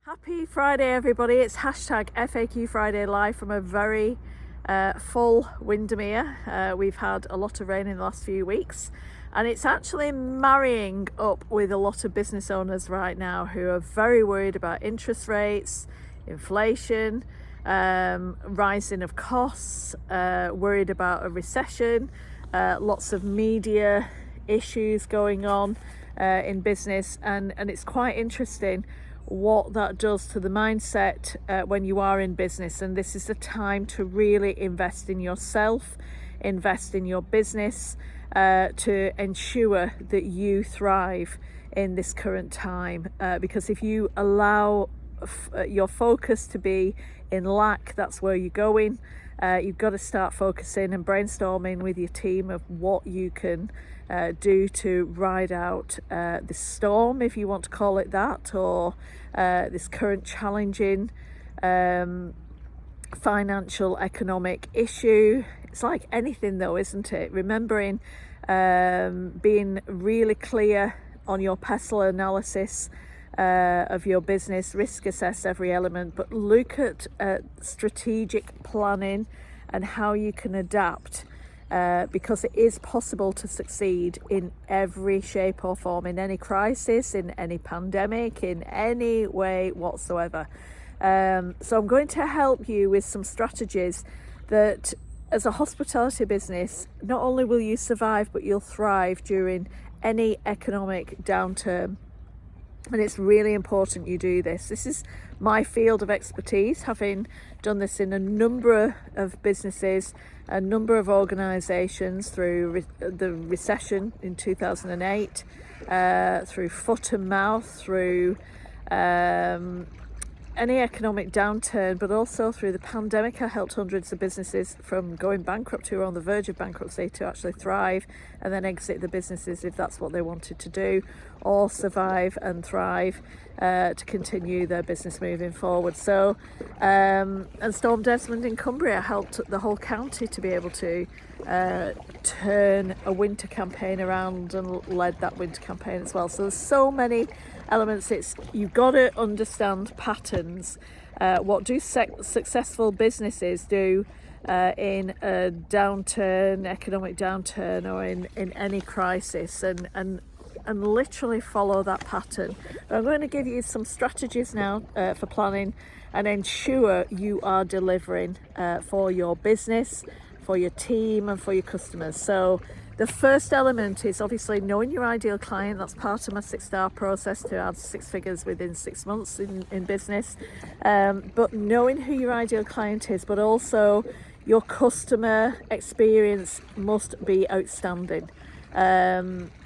Happy Friday, everybody. It's hashtag FAQ Friday live from a very full Windermere. We've had a lot of rain in the last few weeks, and it's actually marrying up with a lot of business owners right now who are very worried about interest rates, inflation, rising of costs, worried about a recession, lots of media issues going on in business, and it's quite interesting what that does to the mindset when you are in business. And this is the time to really invest in yourself, invest in your business, to ensure that you thrive in this current time, because if you allow your focus to be in lack, that's where you're going. You've got to start focusing and brainstorming with your team of what you can do to ride out this storm, if you want to call it that, or this current challenging financial economic issue. It's like anything though, isn't it? Remembering being really clear on your pestle analysis of your business, risk assess every element, but look at strategic planning and how you can adapt, because it is possible to succeed in every shape or form, in any crisis, in any pandemic, in any way whatsoever. So I'm going to help you with some strategies that, as a hospitality business, not only will you survive, but you'll thrive during any economic downturn. And it's really important you do this. This is my field of expertise, having done this in a number of businesses, a number of organisations through the recession in 2008, through foot and mouth, through any economic downturn, but also through the pandemic. I helped hundreds of businesses from going bankrupt, who were on the verge of bankruptcy, to actually thrive and then exit the businesses if that's what they wanted to do, or survive and thrive to continue their business moving forward. So, and Storm Desmond in Cumbria helped the whole county to be able to turn a winter campaign around, and led that winter campaign as well. So there's so many elements. It's, you've got to understand patterns. What do successful businesses do in a downturn, economic downturn, or in any crisis, and literally follow that pattern. I'm going to give you some strategies now for planning and ensure you are delivering for your business, for your team, and for your customers. So the first element is obviously knowing your ideal client. That's part of my 6-star process to add 6 figures within 6 months in business. But knowing who your ideal client is, but also your customer experience must be outstanding.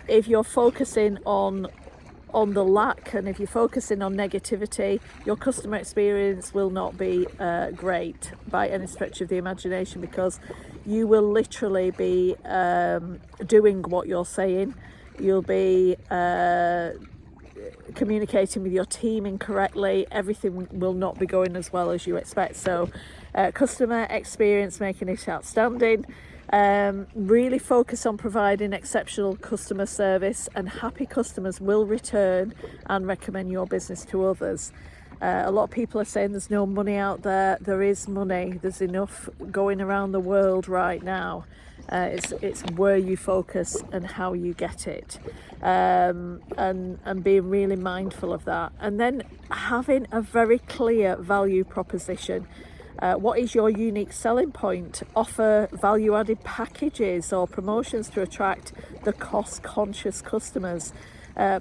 If you're focusing on the lack, and if you're focusing on negativity, your customer experience will not be great by any stretch of the imagination, because you will literally be doing what you're saying. You'll be communicating with your team incorrectly. Everything will not be going as well as you expect. So customer experience, making it outstanding. Really focus on providing exceptional customer service, and happy customers will return and recommend your business to others. A lot of people are saying there's no money out there. There is money. There's enough going around the world right now. It's where you focus and how you get it, and being really mindful of that. And then having a very clear value proposition. What is your unique selling point? Offer value-added packages or promotions to attract the cost-conscious customers.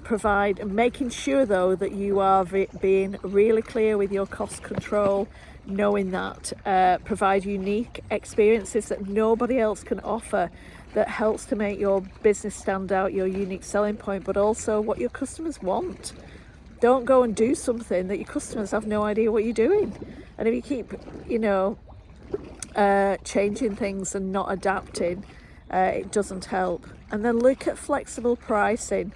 Provide, making sure though that you are being really clear with your cost control, knowing that. Provide unique experiences that nobody else can offer, that helps to make your business stand out, your unique selling point, but also what your customers want. Don't go and do something that your customers have no idea what you're doing. And if you keep, changing things and not adapting, it doesn't help. And then look at flexible pricing.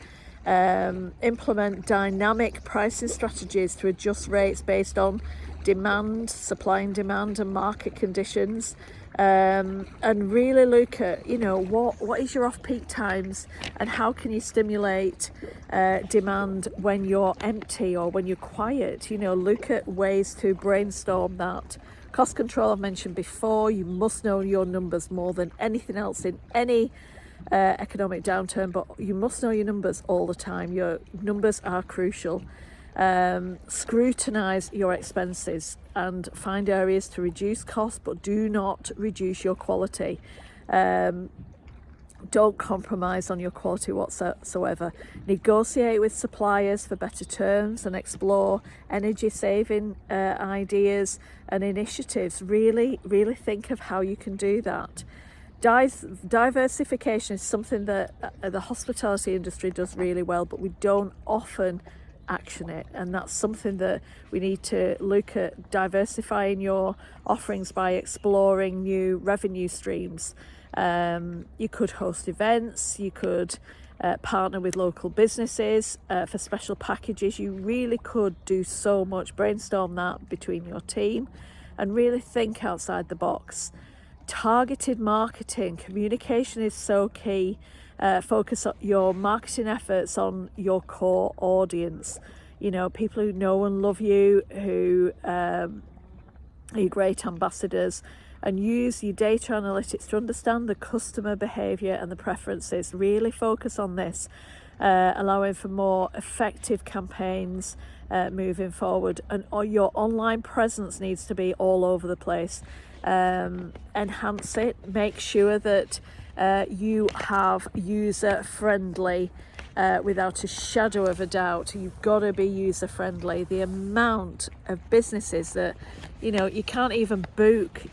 Implement dynamic pricing strategies to adjust rates based on demand, supply and demand, and market conditions. and really look at, what is your off-peak times and how can you stimulate demand when you're empty or when you're quiet. Look at ways to brainstorm that. Cost control I've mentioned before. You must know your numbers more than anything else in any economic downturn, but you must know your numbers all the time. Your numbers are crucial. Scrutinize your expenses and find areas to reduce costs, but do not reduce your quality. Don't compromise on your quality whatsoever. Negotiate with suppliers for better terms and explore energy saving ideas and initiatives. Really think of how you can do that. Diversification is something that the hospitality industry does really well, but we don't often action it, and that's something that we need to look at. Diversifying your offerings by exploring new revenue streams. You could host events, you could partner with local businesses for special packages. You really could do so much. Brainstorm that between your team and really think outside the box. Targeted marketing, communication is so key. Focus your marketing efforts on your core audience. People who know and love you, who are your great ambassadors, and use your data analytics to understand the customer behaviour and the preferences. Really focus on this, allowing for more effective campaigns moving forward. And your online presence needs to be all over the place. Enhance it. Make sure that you have user-friendly, without a shadow of a doubt. You've got to be user-friendly. The amount of businesses that, you can't even book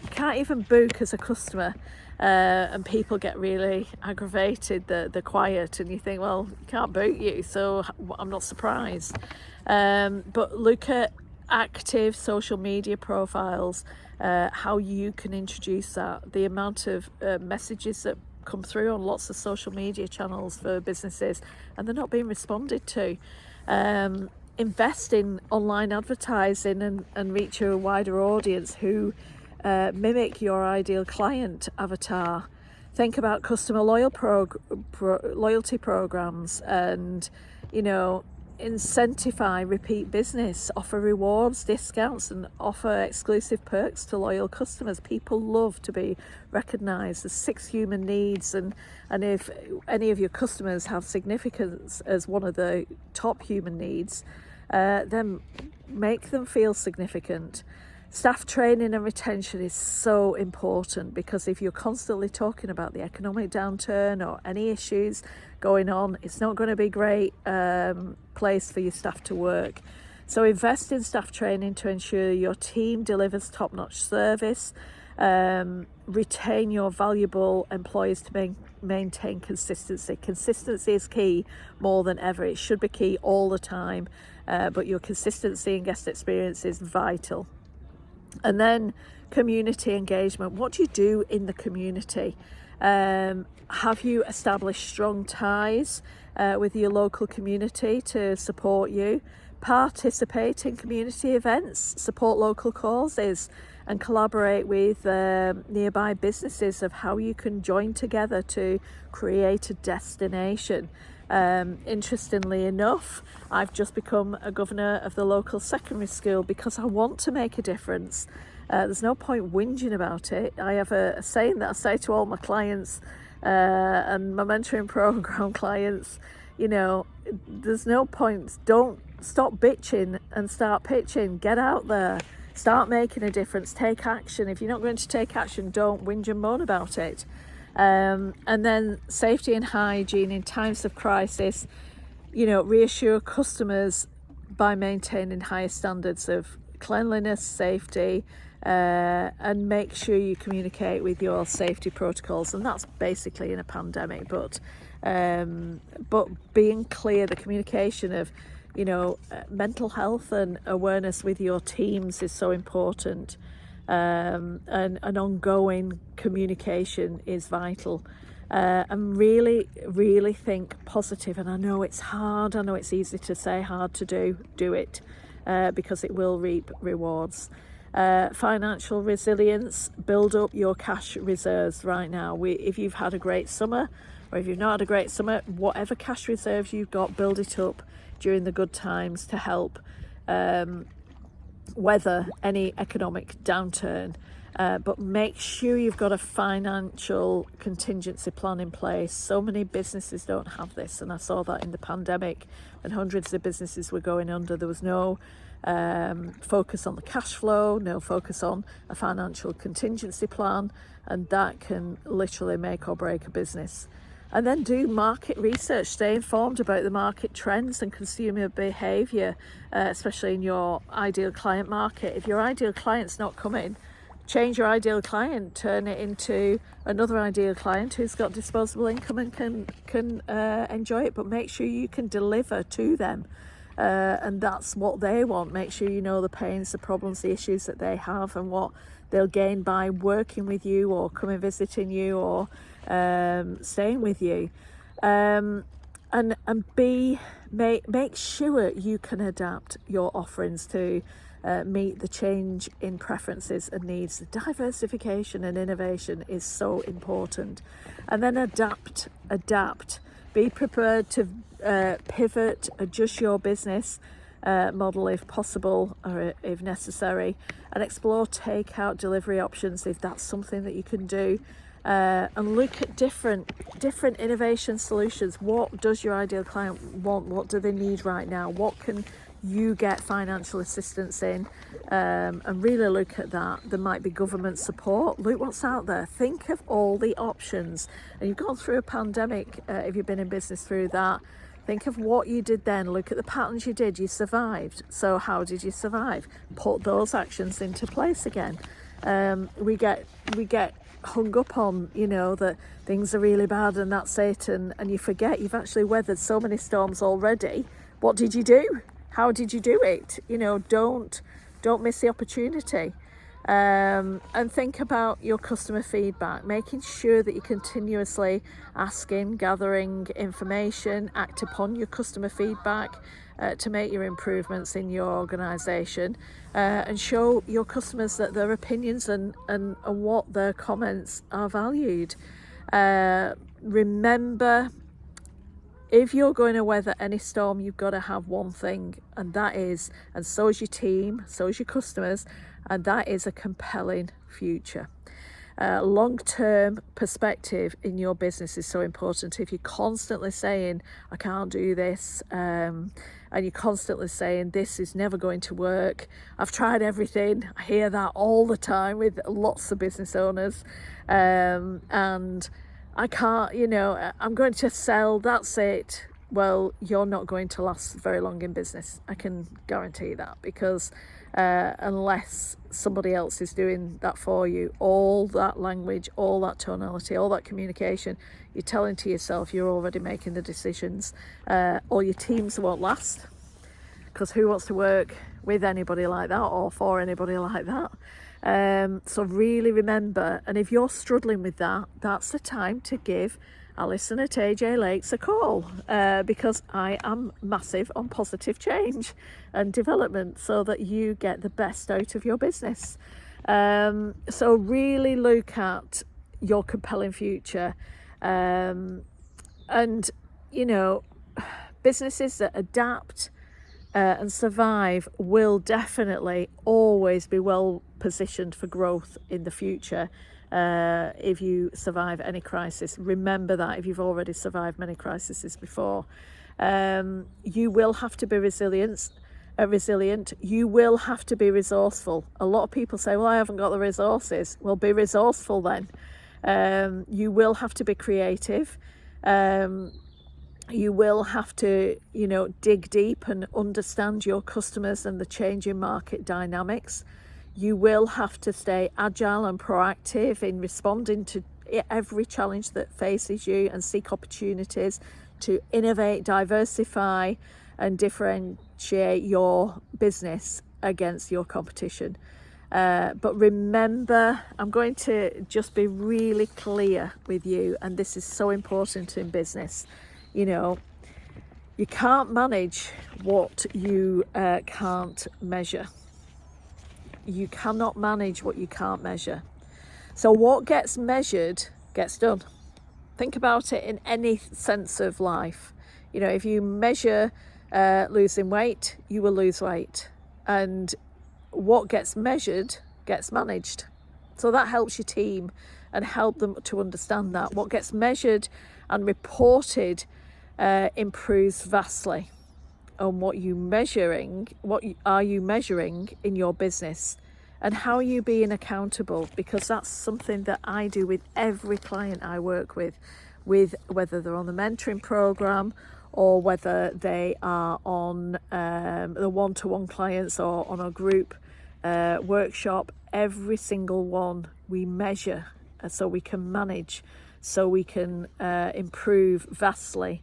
as a customer, and people get really aggravated that they're quiet, and you think, well, you can't book you, so I'm not surprised. But look at active social media profiles, how you can introduce that. The amount of messages that come through on lots of social media channels for businesses, and they're not being responded to. Invest in online advertising and reach a wider audience who mimic your ideal client avatar. Think about customer loyalty programs, and incentivize repeat business, offer rewards, discounts, and offer exclusive perks to loyal customers. People love to be recognized. There's 6 human needs, and if any of your customers have significance as one of the top human needs, then make them feel significant. Staff training and retention is so important, because if you're constantly talking about the economic downturn or any issues going on, it's not going to be a great place for your staff to work. So invest in staff training to ensure your team delivers top-notch service. Retain your valuable employees to maintain consistency. Consistency is key more than ever. It should be key all the time, but your consistency and guest experience is vital. And then community engagement. What do you do in the community? Have you established strong ties with your local community to support you? Participate in community events, support local causes, and collaborate with nearby businesses of how you can join together to create a destination. Interestingly enough, I've just become a governor of the local secondary school because I want to make a difference. There's no point whinging about it. I have a saying that I say to all my clients and my mentoring program clients, there's no point. Don't stop bitching and start pitching. Get out there. Start making a difference. Take action. If you're not going to take action, don't whinge and moan about it. And then safety and hygiene in times of crisis, reassure customers by maintaining higher standards of cleanliness, safety, and make sure you communicate with your safety protocols. And that's basically in a pandemic, but being clear, the communication of mental health and awareness with your teams is so important. And an ongoing communication is vital, and really think positive. And I know it's hard, I know it's easy to say, hard to do it, because it will reap rewards. Financial resilience, build up your cash reserves right now. If you've had a great summer, or if you've not had a great summer, whatever cash reserves you've got, build it up during the good times to help weather any economic downturn. But make sure you've got a financial contingency plan in place. So many businesses don't have this, and I saw that in the pandemic when hundreds of businesses were going under. There was no focus on the cash flow, no focus on a financial contingency plan, and that can literally make or break a business. And then do market research, stay informed about the market trends and consumer behaviour, especially in your ideal client market. If your ideal client's not coming, change your ideal client, turn it into another ideal client who's got disposable income and can enjoy it, but make sure you can deliver to them. And that's what they want. Make sure you know the pains, the problems, the issues that they have, and what they'll gain by working with you or coming visiting you or staying with you. And make sure you can adapt your offerings to meet the change in preferences and needs. Diversification and innovation is so important. And then adapt. Be prepared to pivot, adjust your business model if possible or if necessary, and explore takeout delivery options if that's something that you can do. And look at different innovation solutions. What does your ideal client want? What do they need right now? What can you get financial assistance in? And really look at that. There might be government support. Look what's out there. Think of all the options. And you've gone through a pandemic, if you've been in business through that. Think of what you did then. Look at the patterns you did. You survived. So how did you survive? Put those actions into place again. We get hung up on, that things are really bad and that's it, and you forget you've actually weathered so many storms already. What did you do? How did you do it? Don't miss the opportunity. And think about your customer feedback, making sure that you're continuously asking, gathering information, act upon your customer feedback to make your improvements in your organisation, and show your customers that their opinions and what their comments are valued. Remember, if you're going to weather any storm, you've got to have one thing, and that is, and so is your team, so is your customers, and that is a compelling future. Long-term perspective in your business is so important. If you're constantly saying, I can't do this, and you're constantly saying, this is never going to work, I've tried everything, I hear that all the time with lots of business owners, and I can't, I'm going to sell, that's it. Well, you're not going to last very long in business. I can guarantee that, because unless somebody else is doing that for you, all that language, all that tonality, all that communication, you're telling to yourself, you're already making the decisions. Or your teams won't last, because who wants to work with anybody like that or for anybody like that? So really remember, and if you're struggling with that, that's the time to give Alison at AJ Lakes a call, because I am massive on positive change and development so that you get the best out of your business. So really look at your compelling future, and businesses that adapt and survive will definitely always be well positioned for growth in the future. If you survive any crisis, remember that. If you've already survived many crises before, you will have to be resilient. You will have to be resourceful. A lot of people say, well, I haven't got the resources. Well, be resourceful then. You will have to be creative. You will have to, dig deep and understand your customers and the changing market dynamics. You will have to stay agile and proactive in responding to every challenge that faces you, and seek opportunities to innovate, diversify, and differentiate your business against your competition. But remember, I'm going to just be really clear with you, and this is so important in business. You can't manage what you can't measure. You cannot manage what you can't measure. So what gets measured gets done. Think about it in any sense of life. You know, if you measure losing weight, you will lose weight. And what gets measured gets managed. So that helps your team and help them to understand that. What gets measured and reported improves vastly. And what are you measuring in your business? And how are you being accountable? Because that's something that I do with every client I work with whether they're on the mentoring program or whether they are on the one-to-one clients or on a group workshop. Every single one we measure so we can manage, so we can improve vastly,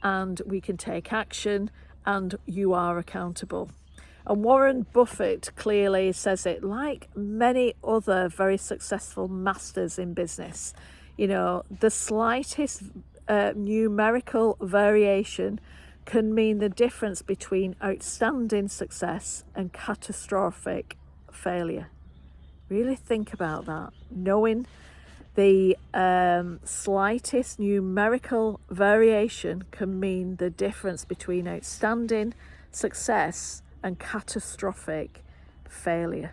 and we can take action, and you are accountable. And Warren Buffett clearly says it, like many other very successful masters in business. You know, the slightest numerical variation can mean the difference between outstanding success and catastrophic failure. Really think about that. Knowing the slightest numerical variation can mean the difference between outstanding success and catastrophic failure.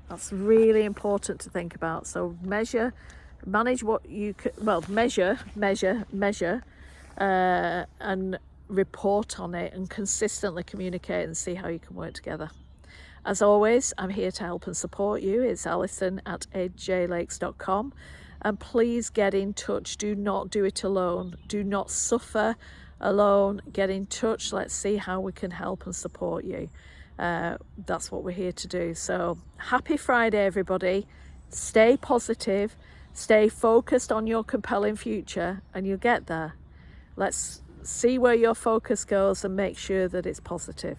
That's really important to think about. So manage what you can, measure, and report on it, and consistently communicate and see how you can work together. As always, I'm here to help and support you. It's Alison at edgelakes.com. And please get in touch. Do not do it alone. Do not suffer alone. Get in touch. Let's see how we can help and support you. That's what we're here to do. So happy Friday, everybody. Stay positive. Stay focused on your compelling future, and you'll get there. Let's see where your focus goes and make sure that it's positive.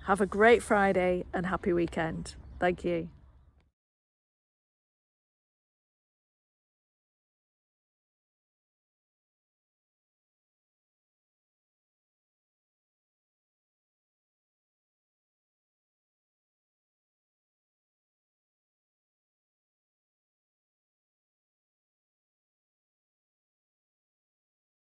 Have a great Friday and happy weekend. Thank you.